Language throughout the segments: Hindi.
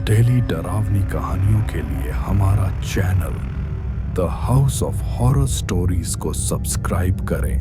डेली डरावनी कहानियों के लिए हमारा channel the house of horror stories को सब्सक्राइब करें।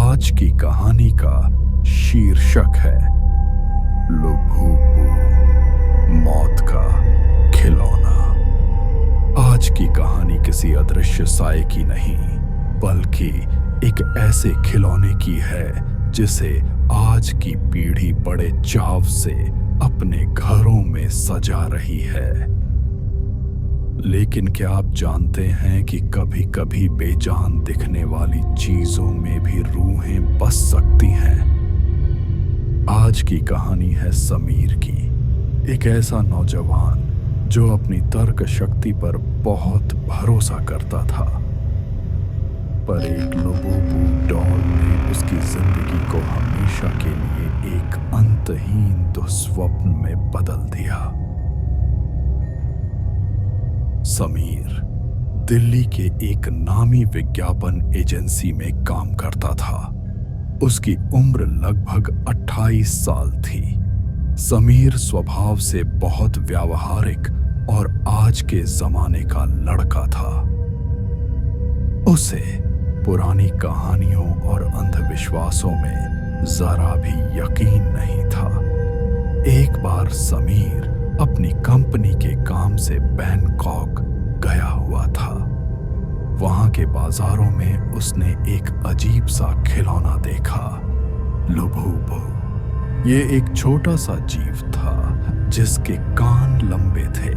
आज की कहानी का शीर्षक है लुभुबु, मौत का खिलौना। आज की कहानी किसी अदृश्य साए की नहीं, बल्कि एक ऐसे खिलौने की है जिसे आज की पीढ़ी बड़े चाव से अपने घरों में सजा रही है। लेकिन क्या आप जानते हैं कि कभी कभी बेजान दिखने वाली चीजों में भी रूहें बस सकती हैं। आज की कहानी है समीर की, एक ऐसा नौजवान जो अपनी तर्क शक्ति पर बहुत भरोसा करता था, पर एक लुभुबु डॉल ने उसकी जिंदगी को हमेशा के लिए एक अंतहीन दुस्वप्न में बदल दिया। समीर दिल्ली के एक नामी विज्ञापन एजेंसी में काम करता था। उसकी उम्र लगभग 28 साल थी। समीर स्वभाव से बहुत व्यावहारिक और आज के जमाने का लड़का था। उसे पुरानी कहानियों और अंधविश्वासों में जरा भी यकीन नहीं था। एक बार समीर अपनी कंपनी के काम से बैंकॉक गया हुआ था। वहां के बाजारों में उसने एक अजीब सा खिलौना देखा, लुभुबु। ये एक छोटा सा जीव था जिसके कान लंबे थे,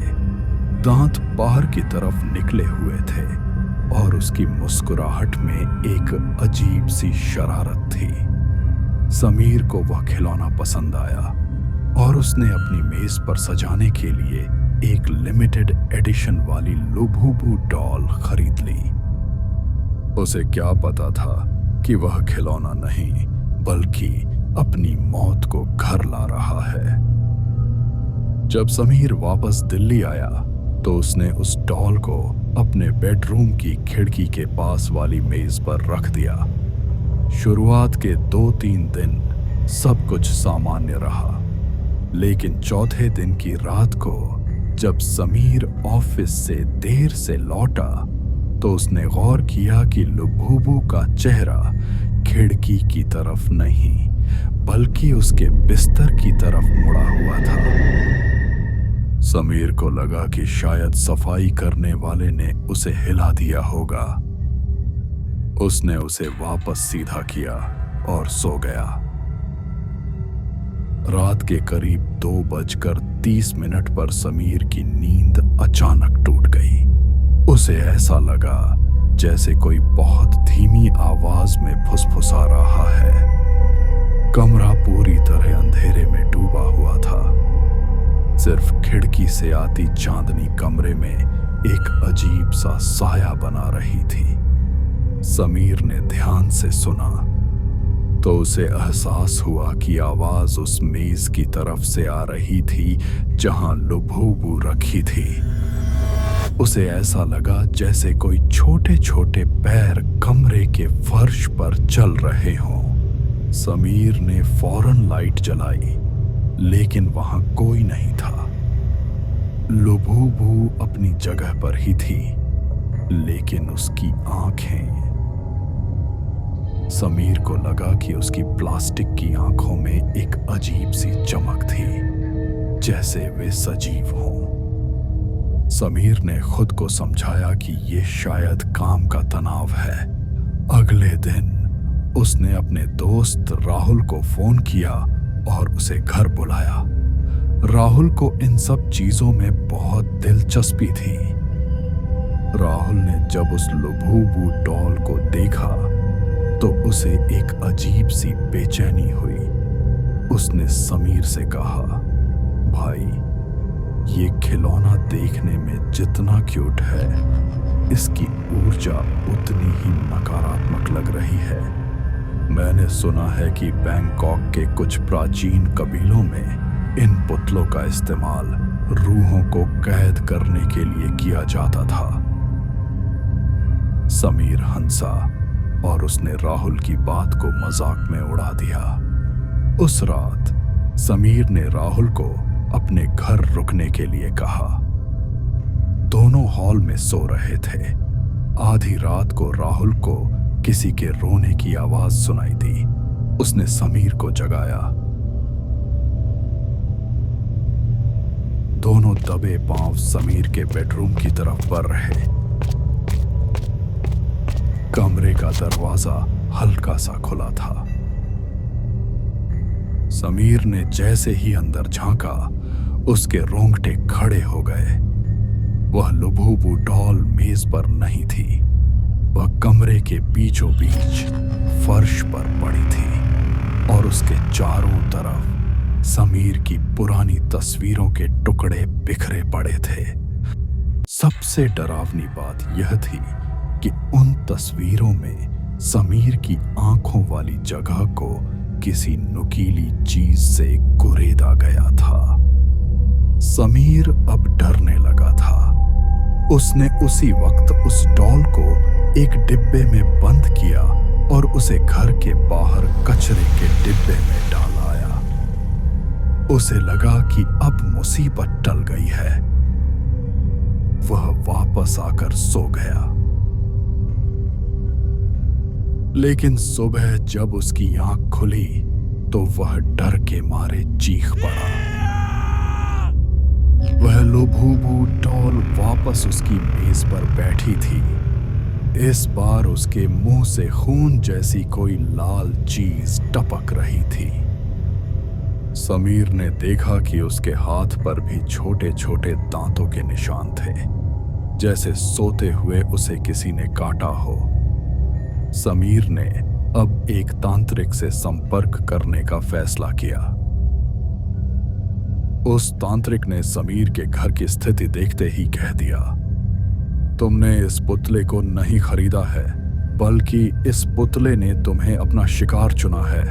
दांत बाहर की तरफ निकले हुए थे और उसकी मुस्कुराहट में एक अजीब सी शरारत थी। समीर को वह खिलौना पसंद आया और उसने अपनी मेज पर सजाने के लिए एक लिमिटेड एडिशन वाली लुभुबु डॉल खरीद ली। उसे क्या पता था कि वह खिलौना नहीं बल्कि अपनी मौत को घर ला रहा है। जब समीर वापस दिल्ली आया तो उसने उस डॉल को अपने बेडरूम की खिड़की के पास वाली मेज पर रख दिया। शुरुआत के 2-3 दिन सब कुछ सामान्य रहा, लेकिन चौथे दिन की रात को जब समीर ऑफिस से देर से लौटा तो उसने गौर किया कि लुभुबु का चेहरा खिड़की की तरफ नहीं बल्कि उसके बिस्तर की तरफ मुड़ा हुआ था। समीर को लगा कि शायद सफाई करने वाले ने उसे हिला दिया होगा। उसने उसे वापस सीधा किया और सो गया। रात के करीब 2:30 पर समीर की नींद अचानक टूट गई। उसे ऐसा लगा जैसे कोई बहुत धीमी आवाज में फुसफुसा रहा है। कमरा पूरी तरह अंधेरे में डूबा हुआ था। सिर्फ खिड़की से आती चांदनी कमरे में एक अजीब सा साया बना रही थी। समीर ने ध्यान से सुना तो उसे एहसास हुआ कि आवाज उस मेज की तरफ से आ रही थी जहां लुभुबु रखी थी। उसे ऐसा लगा जैसे कोई छोटे छोटे पैर कमरे के फर्श पर चल रहे हों। समीर ने फौरन लाइट जलाई, लेकिन वहां कोई नहीं था। लुभुबु अपनी जगह पर ही थी, लेकिन उसकी आंखें। समीर को लगा कि उसकी प्लास्टिक की आंखों में एक अजीब सी चमक थी, जैसे वे सजीव हों। समीर ने खुद को समझाया कि ये शायद काम का तनाव है। अगले दिन उसने अपने दोस्त राहुल को फोन किया और उसे घर बुलाया। राहुल को इन सब चीजों में बहुत दिलचस्पी थी। राहुल ने जब उस लुभुबु डॉल को देखा तो उसे एक अजीब सी बेचैनी हुई। उसने समीर से कहा, भाई, ये खिलौना देखने में जितना क्यूट है, इसकी ऊर्जा उतनी ही नकारात्मक लग रही है। मैंने सुना है कि बैंकॉक के कुछ प्राचीन कबीलों में इन पुतलों का इस्तेमाल रूहों को कैद करने के लिए किया जाता था। समीर हंसा और उसने राहुल की बात को मजाक में उड़ा दिया। उस रात समीर ने राहुल को अपने घर रुकने के लिए कहा। दोनों हॉल में सो रहे थे। आधी रात को राहुल को किसी के रोने की आवाज सुनाई दी। उसने समीर को जगाया। दोनों दबे पांव समीर के बेडरूम की तरफ बढ़ रहे। कमरे का दरवाजा हल्का सा खुला था। समीर ने जैसे ही अंदर झांका, उसके रोंगटे खड़े हो गए। वह लुभुबु डॉल मेज पर नहीं थी। वह कमरे के बीचों बीच फर्श पर पड़ी थी और उसके चारों तरफ समीर की पुरानी तस्वीरों के टुकड़े बिखरे पड़े थे। सबसे डरावनी बात यह थी कि उन तस्वीरों में समीर की आंखों वाली जगह को किसी नुकीली चीज से कुरेदा गया था। समीर अब डरने लगा था। उसने उसी वक्त उस डॉल को एक डिब्बे में बंद किया और उसे घर के बाहर कचरे के डिब्बे में डाल आया। उसे लगा कि अब मुसीबत टल गई है। वह वापस आकर सो गया। लेकिन सुबह जब उसकी आंख खुली तो वह डर के मारे चीख पड़ा। वह लुभुबु डॉल वापस उसकी मेज पर बैठी थी। इस बार उसके मुंह से खून जैसी कोई लाल चीज टपक रही थी। समीर ने देखा कि उसके हाथ पर भी छोटे छोटे दांतों के निशान थे, जैसे सोते हुए उसे किसी ने काटा हो। समीर ने अब एक तांत्रिक से संपर्क करने का फैसला किया। उस तांत्रिक ने समीर के घर की स्थिति देखते ही कह दिया, तुमने इस पुतले को नहीं खरीदा है, बल्कि इस पुतले ने तुम्हें अपना शिकार चुना है।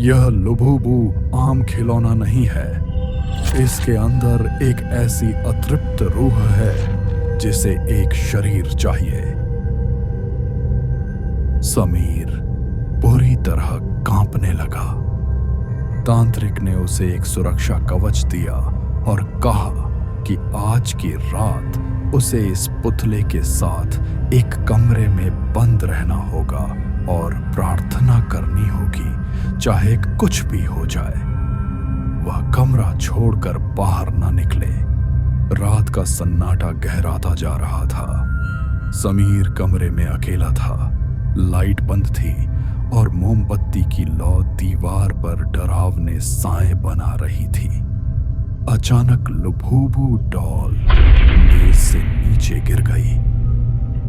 यह लुभुबु आम खिलौना नहीं है। इसके अंदर एक ऐसी अतृप्त रूह है जिसे एक शरीर चाहिए। समीर बुरी तरह कांपने लगा। तांत्रिक ने उसे एक सुरक्षा कवच दिया और कहा कि आज की रात उसे इस पुतले के साथ एक कमरे में बंद रहना होगा और प्रार्थना करनी होगी, चाहे कुछ भी हो जाए। वह कमरा छोड़कर बाहर न निकले। रात का सन्नाटा गहराता जा रहा था। समीर कमरे में अकेला था। लाइट बंद थी और मोमबत्ती की लौ दीवार पर डरावने साए बना रही थी। अचानक लुभुबु डॉल मेज से नीचे गिर गई।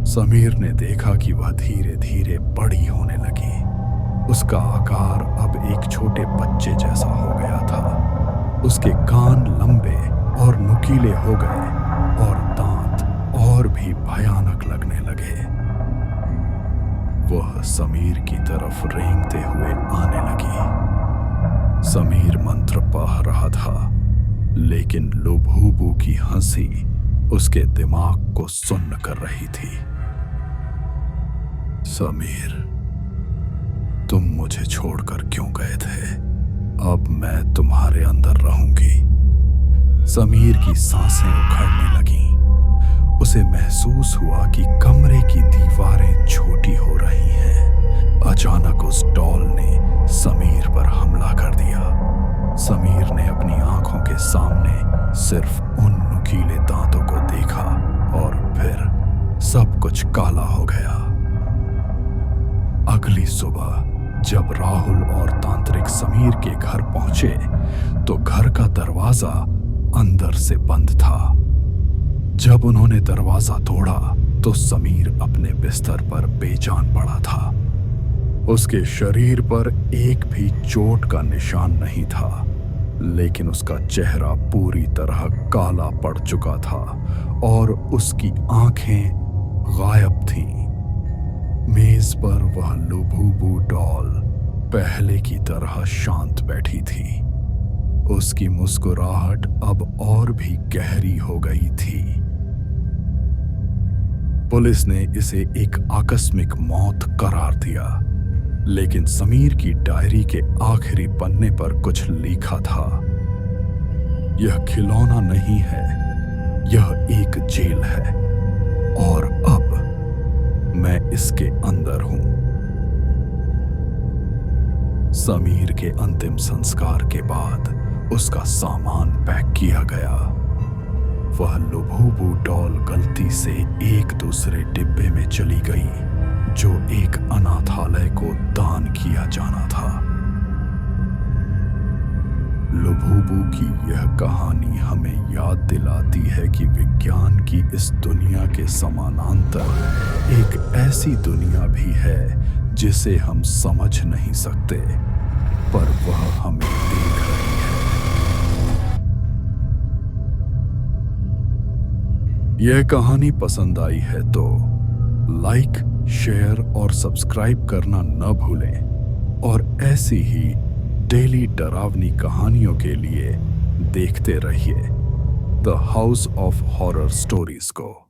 समीर ने देखा कि वह धीरे धीरे बड़ी होने लगी। उसका आकार अब एक छोटे बच्चे जैसा हो गया था। उसके कान लंबे और नुकीले हो गए और दांत और भी भयानक लगने लगे। वह समीर की तरफ रेंगते हुए आने लगी। समीर मंत्र पढ़ रहा था, लेकिन लुभुबु की हंसी उसके दिमाग को सुन्न कर रही थी। समीर, तुम मुझे छोड़कर क्यों गए थे? अब मैं तुम्हारे अंदर रहूंगी। समीर की सांसें उखड़ने लगीं। उसे महसूस हुआ कि कमरे की दीवारें छोटी हो रही हैं। अचानक उस डॉल ने समीर पर हमला कर दिया। समीर ने अपनी आंखों के सामने सिर्फ उन नुकीले दांतों को देखा और फिर सब कुछ काला हो गया। अगली सुबह जब राहुल और तांत्रिक समीर के घर पहुंचे तो घर का दरवाजा अंदर से बंद था। जब उन्होंने दरवाजा तोड़ा तो समीर अपने बिस्तर पर बेजान पड़ा था। उसके शरीर पर एक भी चोट का निशान नहीं था, लेकिन उसका चेहरा पूरी तरह काला पड़ चुका था और उसकी आंखें गायब थीं। मेज पर वह लुभुबु डॉल पहले की तरह शांत बैठी थी। उसकी मुस्कुराहट अब और भी गहरी हो गई थी। पुलिस ने इसे एक आकस्मिक मौत करार दिया, लेकिन समीर की डायरी के आखिरी पन्ने पर कुछ लिखा था। यह खिलौना नहीं है, यह एक जेल है और अब मैं इसके अंदर हूं। समीर के अंतिम संस्कार के बाद उसका सामान पैक किया गया। वह लुभुबु डॉल गलती से एक दूसरे डिब्बे में चली गई जो एक अनाथालय को दान किया जाना था। लुभुबु की यह कहानी हमें याद दिलाती है कि विज्ञान की इस दुनिया के समानांतर एक ऐसी दुनिया भी है जिसे हम समझ नहीं सकते, पर वह हमें देख रही है। यह कहानी पसंद आई है तो लाइक, शेयर और सब्सक्राइब करना न भूलें और ऐसी ही डेली डरावनी कहानियों के लिए देखते रहिए the house of horror stories को।